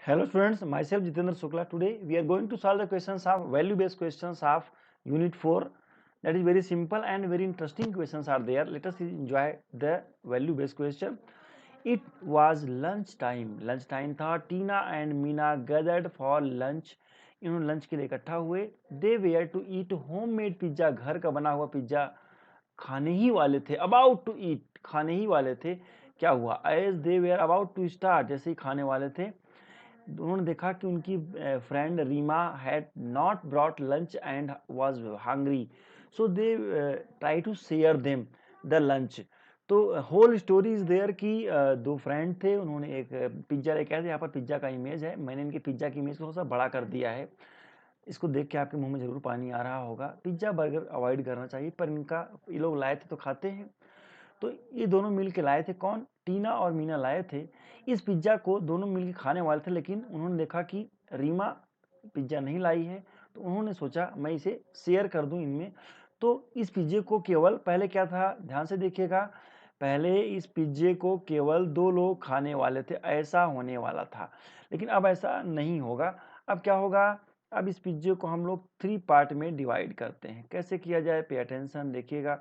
Hello students, myself Jitendra Shukla. Today we are going to solve the questions of value-based questions of Unit 4. That is very simple and very interesting questions are there. Let us enjoy the value-based question. It was lunch time. Lunch time था. Tina and Meena gathered for lunch. इन्होंने lunch के लिए इकट्ठा हुए. They were to eat homemade pizza. घर का बना हुआ पिज्जा खाने ही वाले थे. About to eat, खाने ही वाले थे. क्या हुआ? As they were about to start, जैसे ही खाने वाले थे, उन्होंने देखा कि उनकी friend Reema had not brought lunch and was hungry, so they try to share them the lunch. तो होल स्टोरी इज देयर कि दो फ्रेंड थे, उन्होंने एक पिज्जा लेके आए थे. यहाँ पर पिज्जा का इमेज है, मैंने इनके पिज्जा की इमेज को थोड़ा सा बड़ा कर दिया है. इसको देख के आपके मुंह में जरूर पानी आ रहा होगा. पिज्जा बर्गर अवॉइड करना चाहिए, पर इनका ये लोग लाए थे तो खाते हैं. तो ये दोनों मिल के लाए थे. कौन? टीना और मीना लाए थे. इस पिज्जा को दोनों मिल के खाने वाले थे, लेकिन उन्होंने देखा कि रीमा पिज्जा नहीं लाई है, तो उन्होंने सोचा मैं इसे शेयर कर दूं इनमें. तो इस पिज्जे को केवल, पहले क्या था ध्यान से देखिएगा, पहले इस पिज्जे को केवल 2 लोग खाने वाले थे, ऐसा होने वाला था. लेकिन अब ऐसा नहीं होगा. अब क्या होगा? अब इस पिज्जे को हम लोग 3 पार्ट में डिवाइड करते हैं. कैसे किया जाए? पे अटेंशन, देखिएगा.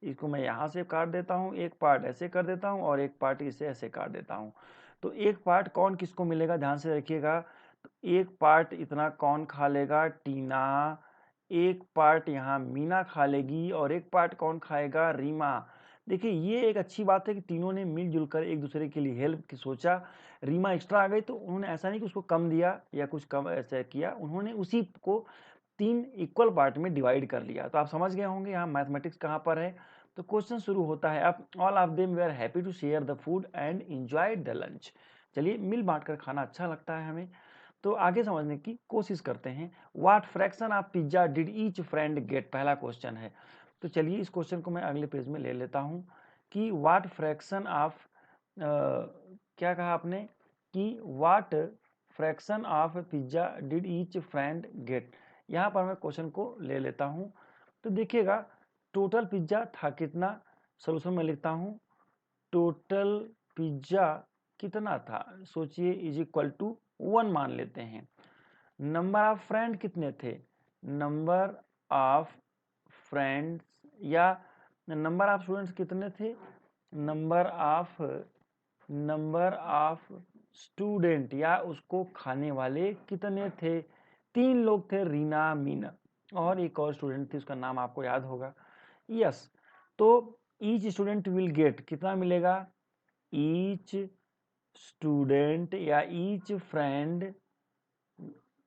इसको मैं यहाँ से काट देता हूँ, एक पार्ट ऐसे कर देता हूँ और एक पार्ट इसे ऐसे काट देता हूँ. तो एक पार्ट कौन किसको मिलेगा? ध्यान से रखिएगा. तो एक पार्ट इतना कौन खा लेगा? टीना. एक पार्ट यहाँ मीना खा लेगी और एक पार्ट कौन खाएगा? रीमा. देखिए ये एक अच्छी बात है कि तीनों ने मिलजुल कर एक दूसरे के लिए हेल्प की सोचा. रीमा एक्स्ट्रा आ गई तो उन्होंने ऐसा नहीं कि उसको कम दिया या कुछ कम ऐसा किया, उन्होंने उसी को 3 इक्वल पार्ट में डिवाइड कर लिया. तो आप समझ गए होंगे यहाँ मैथमेटिक्स कहाँ पर है. तो क्वेश्चन शुरू होता है. अब all of them were happy to share the food and enjoyed the lunch. चलिए, मिल बांट कर खाना अच्छा लगता है हमें. तो आगे समझने की कोशिश करते हैं. What fraction of pizza did each friend gate, पहला क्वेश्चन है. तो चलिए इस क्वेश्चन को मैं अगले पेज में ले लेता हूं कि व्हाट फ्रैक्शन ऑफ, क्या कहा आपने कि what fraction of pizza did each friend gate. यहाँ पर मैं क्वेश्चन को ले लेता हूँ. तो देखिएगा टोटल पिज्जा था कितना. सोल्यूशन में लिखता हूँ. टोटल पिज्जा कितना था, सोचिए, इज इक्वल टू 1 मान लेते हैं. नंबर ऑफ फ्रेंड कितने थे? नंबर ऑफ फ्रेंड्स या नंबर ऑफ स्टूडेंट्स कितने थे? नंबर ऑफ स्टूडेंट या उसको खाने वाले कितने थे? 3 लोग थे, रीना, मीना और एक और स्टूडेंट थी, उसका नाम आपको याद होगा. यस. तो ईच स्टूडेंट विल गेट, कितना मिलेगा? ईच स्टूडेंट या each friend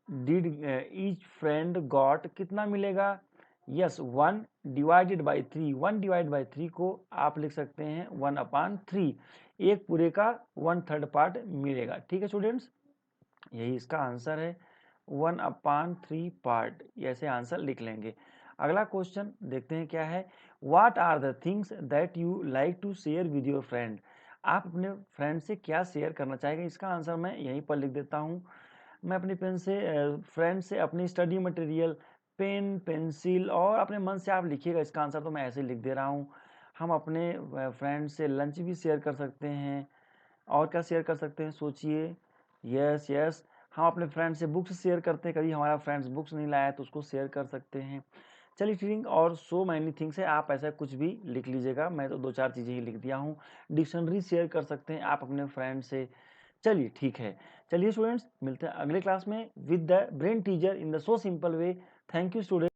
did, each friend got, कितना मिलेगा? Yes, 1 divided by 3. 1 divide by 3 को आप लिख सकते हैं 1/3. एक पूरे का 1/3 पार्ट मिलेगा. ठीक है स्टूडेंट्स, यही इसका आंसर है, 1/3 पार्ट. ऐसे आंसर लिख लेंगे. अगला क्वेश्चन देखते हैं क्या है. What are the things that you like to share with your friend. आप अपने फ्रेंड से क्या शेयर करना चाहेंगे? इसका आंसर मैं यहीं पर लिख देता हूँ. मैं अपने पेन से फ्रेंड से अपनी स्टडी मटेरियल, पेन, पेंसिल और अपने मन से आप लिखिएगा. इसका आंसर तो मैं ऐसे लिख दे रहा हूँ. हम अपने फ्रेंड से लंच भी शेयर कर सकते हैं. और क्या शेयर कर सकते हैं, सोचिए. यस यस, हम अपने फ्रेंड से बुक्स शेयर करते हैं. कभी हमारा फ्रेंड्स बुक्स नहीं लाया तो उसको शेयर कर सकते हैं. चलिए ठीक, और सो मैनी थिंग्स है, आप ऐसा कुछ भी लिख लीजिएगा. मैं तो 2-4 चीज़ें ही लिख दिया हूँ. डिक्शनरी शेयर कर सकते हैं आप अपने फ्रेंड से. चलिए ठीक है. चलिए स्टूडेंट्स, मिलते हैं अगले क्लास में with the brain teacher in the so simple way. Thank you student.